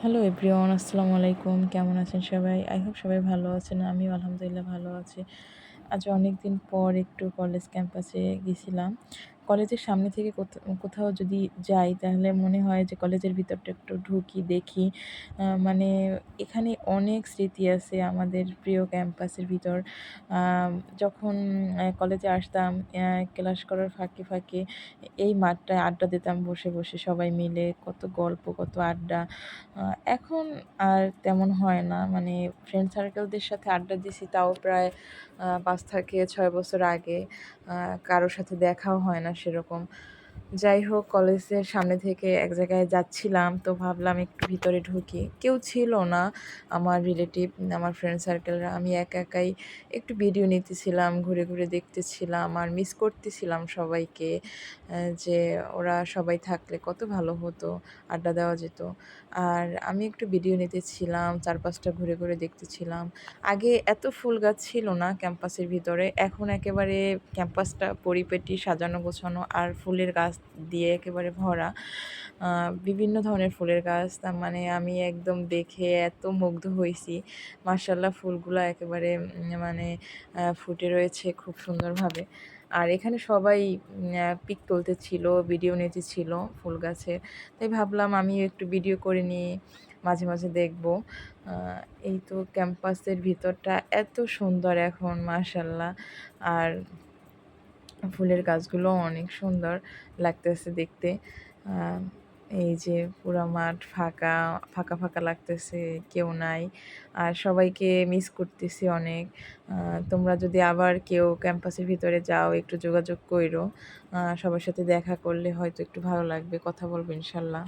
Hello everyone, আসসালামু আলাইকুম। কেমন আছেন সবাই? আই হোপ সবাই ভালো আছেন। আমিও আলহামদুলিল্লাহ ভালো আছি। আজ অনেকদিন পর একটু কলেজ ক্যাম্পাসে গেছিলাম। কলেজের সামনে থেকে কোথাও যদি যাই তাহলে মনে হয় যে কলেজের ভিতরটা একটু ঢুকি, দেখি। মানে এখানে অনেক স্মৃতি আছে আমাদের প্রিয় ক্যাম্পাসের ভিতর। আম যখন কলেজে আসতাম, ক্লাস করার ফাঁকে এই মাঠটায় আড্ডা দিতাম বসে সবাই মিলে। কত গল্প, কত আড্ডা। আ এখন আর তেমন হয় না। মানে ফ্রেন্ড সার্কেলদের সাথে আড্ডা দিছি তাও প্রায় ৫ থেকে ৬ বছর আগে। আ কারো সাথে দেখাও হয় না সেরকম। যাই হোক, কলেজের সামনে থেকে এক জায়গায় যাচ্ছিলাম, তো ভাবলাম একটু ভিতরে ঢুকি। কেউ ছিল না আমার রিলেটিভ, আমার ফ্রেন্ড সার্কেলরা। আমি একাই একটু ভিডিও নিতেছিলাম, ঘুরে দেখতেছিলাম আর মিস করতেছিলাম সবাইকে। যে ওরা সবাই থাকলে কত ভালো হতো, আড্ডা দেওয়া যেত। আর আমি একটু ভিডিও নিতেছিলাম, চারপাশটা ঘুরে দেখতেছিলাম। আগে এত ফুল গাছ ছিল না ক্যাম্পাসের ভিতরে। এখন একেবারে ক্যাম্পাসটা পরিপাটি, সাজানো গোছানো আর ফুলের গাছ দিয়ে একেবারে ভরা। বিভিন্ন ধরনের ফুলের গাছ। তার মানে আমি একদম দেখে এত মুগ্ধ হইছি। মাশাআল্লাহ, ফুলগুলা একেবারে মানে ফুটে রয়েছে খুব সুন্দরভাবে। আর এখানে সবাই পিক তুলতেছিল, ভিডিও নিতেছিল ফুল গাছের। তাই ভাবলাম আমিও একটু ভিডিও করে নিই, মাঝে দেখব। আ এই তো ক্যাম্পাসের ভিতরটা এত সুন্দর এখন মাশাআল্লাহ। আর ফুলের গাছগুলোও অনেক সুন্দর লাগতেছে দেখতে। আ এই যে পুরা মাঠ ফাঁকা লাগতেছে, কেউ নাই। আর সবাইকে মিস করতেছি অনেক। আ তোমরা যদি আবার কেউ ক্যাম্পাসের ভিতরে যাও একটু যোগাযোগ কইরো। সবার সাথে দেখা করলে হয়তো একটু ভালো লাগবে। কথা বলবো ইনশাল্লাহ।